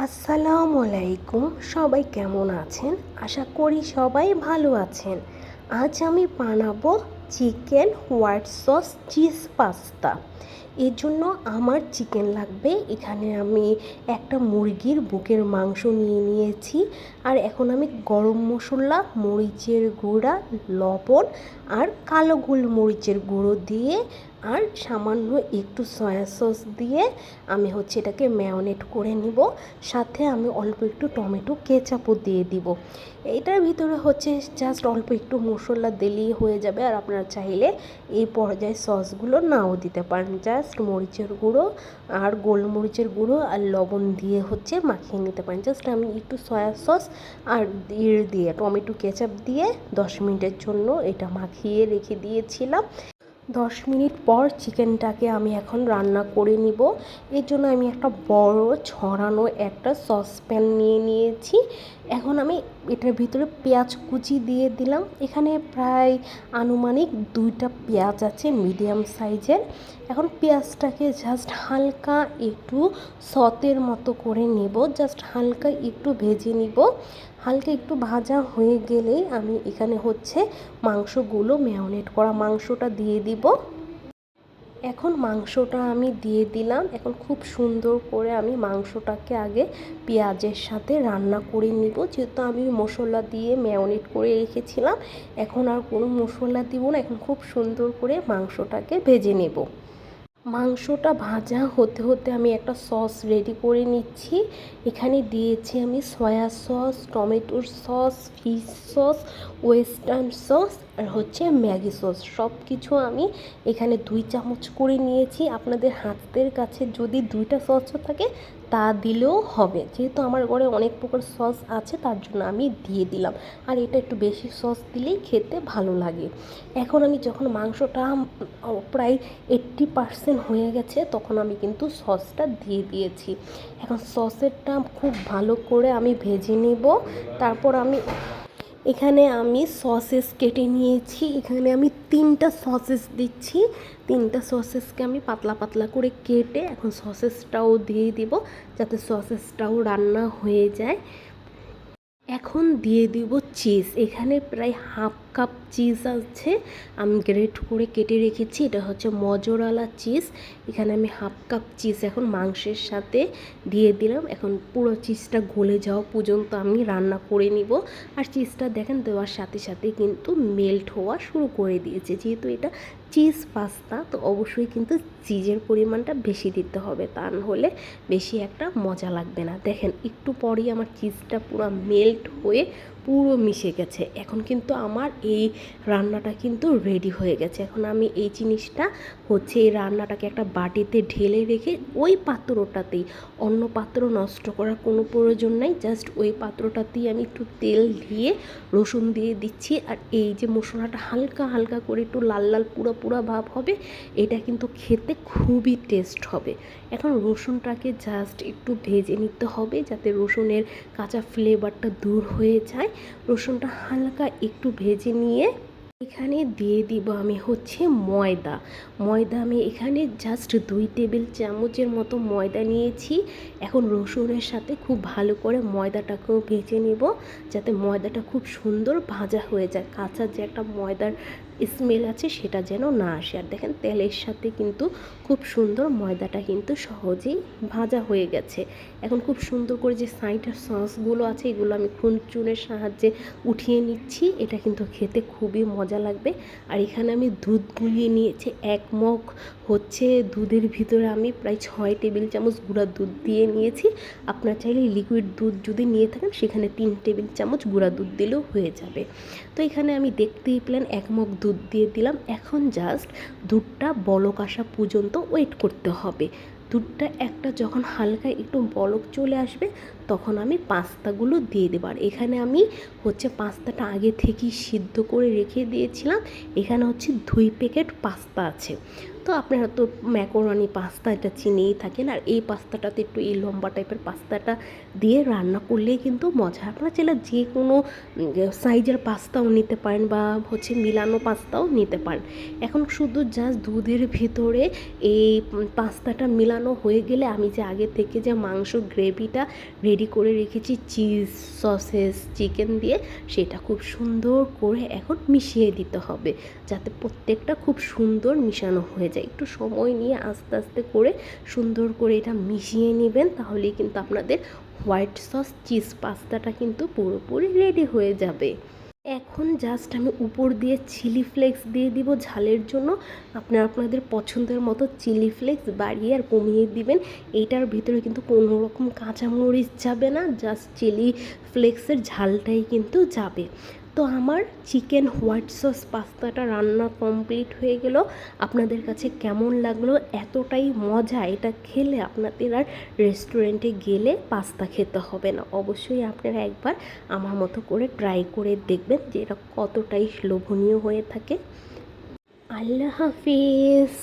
আসসালামু আলাইকুম। সবাই কেমন আছেন? আশা করি সবাই ভালো আছেন। আজ আমি বানাবো chicken white sauce cheese pasta. এর জন্য আমার চিকেন লাগবে। এখানে আমি একটা মুরগির বুকের মাংস নিয়ে নিয়েছি। আর এখন আমি গরম মশলা, মরিচের গুঁড়া, লবণ আর কালো গোলমরিচের গুঁড়ো দিয়ে আর সামান্য একটু সয়া সস দিয়ে আমি এটাকে ম্যারিনেট করে নিব। সাথে আমি অল্প একটু টমেটো কেচাপও দিয়ে দিব। এটার ভিতরে জাস্ট অল্প একটু মশলা দিলেই হয়ে যাবে। আর আপনারা চাইলে এই পর্যায়ে সসগুলো নাও দিতে পারেন। জাস্ট মরিচের গুঁড়ো আর গোলমরিচের গুঁড়ো আর লবণ দিয়ে মাখিয়ে নিতে পারেন। জাস্ট আমি একটু সয়া সস আর দিয়ে টমেটো কেচাপ দিয়ে 10 মিনিটের জন্য এটা মাখিয়ে রেখে দিয়েছিলাম। 10 মিনিট পর চিকেনটাকে আমি এখন রান্না করে নিব। এর জন্য আমি একটা বড় ছড়ানো একটা সসপ্যান নিয়ে নিয়েছি। এখন আমি এটার ভিতরে পেঁয়াজ কুচি দিয়ে দিলাম। এখানে প্রায় আনুমানিক 2টা পেঁয়াজ আছে মিডিয়াম সাইজের। এখন পেঁয়াজটাকে জাস্ট হালকা একটু সতের মতো করে নেব, জাস্ট হালকা একটু ভেজে নিব। হালকা একটু ভাজা হয়ে গেলেই আমি এখানে মাংসগুলো ম্যারিনেট করা মাংসটা দিয়ে দিব। এখন মাংসটা আমি দিয়ে দিলাম। এখন খুব সুন্দর করে আমি মাংসটাকে আগে পেঁয়াজের সাথে রান্না করে নিব, যেহেতু আমি মশলা দিয়ে ম্যারিনেট করে রেখেছিলাম। এখন আর কোনো মশলা দিব না। এখন খুব সুন্দর করে মাংসটাকে ভেজে নেব। মাংসটা ভাজা হতে হতে আমি একটা সস রেডি করে নিচ্ছি। এখানে দিয়েছি আমি সয়া সস, টমেটোর sauce, fish sauce, western sauce আর ম্যাগি সস। সব কিছু আমি এখানে 2 চামচ করে নিয়েছি। আপনাদের হাতের কাছে যদি 2টা সসও থাকে তা দিলেও হবে। যেহেতু আমার ঘরে অনেক প্রকার সস আছে তার জন্য আমি দিয়ে দিলাম। আর এটা একটু বেশি সস দিলেই খেতে ভালো লাগে। এখন আমি যখন মাংসটা প্রায় 80% হয়ে গেছে তখন আমি কিন্তু সসটা দিয়ে দিয়েছি। এখন সসেরটা খুব ভালো করে আমি ভেজে নেব। তারপর এখানে আমি সসেস কেটে নিয়েছি। এখানে আমি 3টা সসেস দিচ্ছি। 3টা সসেসকে আমি পাতলা পাতলা করে কেটে এখন সসেসটাও দিয়ে দিব, যাতে সসেসটাও রান্না হয়ে যায়। এখন দিয়ে দিব চিজ। এখানে প্রায় হাফ কাপ চিজ আছে, আমি গ্রেট করে কেটে রেখেছি। এটা মজোরালা চিজ। এখানে আমি হাফ কাপ চিজ এখন মাংসের সাথে দিয়ে দিলাম। এখন পুরো চিজটা গলে যাওয়া পর্যন্ত আমি রান্না করে নিব। আর চিজটা দেখেন দেওয়ার সাথে সাথে কিন্তু মেল্ট হওয়া শুরু করে দিয়েছে। যেহেতু এটা চিজ পাস্তা, তো অবশ্যই কিন্তু চিজের পরিমাণটা বেশি দিতে হবে, তা না হলে বেশি একটা মজা লাগবে না। দেখেন একটু পরেই আমার চিজটা পুরো মেল্ট হয়ে পুরো মিশে গেছে। এখন কিন্তু আমার এই রান্নাটা কিন্তু রেডি হয়ে গেছে। এখন আমি এই জিনিসটা এই রান্নাটাকে একটা বাটিতে ঢেলে রেখে ওই পাত্রটাতেই, অন্য পাত্র নষ্ট করার কোনো প্রয়োজন নাই, জাস্ট ওই পাত্রটাতেই আমি একটু তেল দিয়ে রসুন দিয়ে দিচ্ছি। আর এই যে মশলাটা হালকা হালকা করে একটু লাল লাল পুরো পুরো ভাব হবে, এটা কিন্তু খেতে খুবই টেস্ট হবে। এখন রসুনটাকে জাস্ট একটু ভেজে নিতে হবে যাতে রসুনের কাঁচা ফ্লেভারটা দূর হয়ে যায়। রসুনটা হালকা একটু ভেজে নিয়ে এখানে দিয়ে দিব আমি ময়দা। আমি এখানে জাস্ট 2 টেবিল চামচের মতো ময়দা নিয়েছি। এখন রসুনের সাথে খুব ভালো করে ময়দাটাকেও ভেজে নেব, যাতে ময়দাটা খুব সুন্দর ভাজা হয়ে যায়। কাঁচা যে একটা ময়দার স্মেল আছে সেটা যেন না আসে। আর দেখেন তেলের সাথে কিন্তু খুব সুন্দর ময়দাটা কিন্তু সহজেই ভাজা হয়ে গেছে। এখন খুব সুন্দর করে যে সাইডের সসগুলো আছে এগুলো আমি খুন্তির সাহায্যে উঠিয়ে নিচ্ছি। এটা কিন্তু খেতে খুবই মজা লাগবে। আর এখানে আমি দুধ গুলিয়ে নিয়েছি 1 মগ। দুধের ভিতরে আমি প্রায় 6 টেবিল চামচ গুঁড়া দুধ দিয়ে নিয়েছি। আপনারা চাইলে লিকুইড দুধ যদি নিয়ে থাকেন সেখানে 3 টেবিল চামচ গুঁড়া দুধ দিলেও হয়ে যাবে। তো এখানে আমি দেখতেই পেলেন 1 মগ দুধ দিয়ে দিলাম। এখন জাস্ট দুধটা বলক আসা পর্যন্ত ওয়েট করতে হবে। দুধটা যখন হালকা একটু বলক চলে আসবে তখন আমি পাস্তাগুলো দিয়ে দেব। আর এখানে আমি পাস্তাটা আগে থেকেই সিদ্ধ করে রেখে দিয়েছিলাম। এখানে 2 প্যাকেট পাস্তা আছে। তো তো আপনারা তো ম্যাকারনি পাস্তা এটা চিনেই থাকেন, আর এই পাস্তাটাতে একটু এই লম্বা টাইপের পাস্তাটা দিয়ে রান্না করলেই কিন্তু মজা। আপনারা চাইলে যে কোনো সাইজের পাস্তাও নিতে পারেন বা হচ্ছে মিলানো পাস্তাও নিতে পারেন। এখন শুধু জাস্ট দুধের ভিতরে এই পাস্তাটা মিলানো হয়ে গেলে আমি যে আগে থেকে যে মাংসর গ্রেভিটা রেডি করে রেখেছি চিজ সসেস চিকেন দিয়ে, সেটা খুব সুন্দর করে এখন মিশিয়ে দিতে হবে, যাতে প্রত্যেকটা খুব সুন্দর মিশানো হয়ে যায়। একটু সময় নিয়ে আস্তে আস্তে করে সুন্দর করে এটা মিশিয়ে নেবেন, তাহলেই কিন্তু আপনাদের হোয়াইট সস চিজ পাস্তাটা কিন্তু পুরোপুরি রেডি হয়ে যাবে। এখন জাস্ট আমি উপর দিয়ে চিলি ফ্লেক্স দিয়ে দিব ঝালের জন্য। আপনারা আপনাদের পছন্দের মতো চিলি ফ্লেক্স বাড়িয়ে আর কমিয়ে দিবেন। এইটার ভিতরে কিন্তু কোনো রকম কাঁচামরিচ যাবে না, জাস্ট চিলি ফ্লেক্সের ঝালটাই কিন্তু যাবে। তো আমার চিকেন হোয়াইট সস পাস্তাটা রান্না কমপ্লিট হয়ে গেল। আপনাদের কাছে কেমন লাগলো? এতটাই মজা, এটা খেলে আপনাদের আর রেস্টুরেন্টে গেলে পাস্তা খেতে হবে না। অবশ্যই আপনারা একবার আমার মতো করে ট্রাই করে দেখবেন যে এটা কতটাই লোভনীয় হয়ে থাকে। আল্লাহ হাফিজ।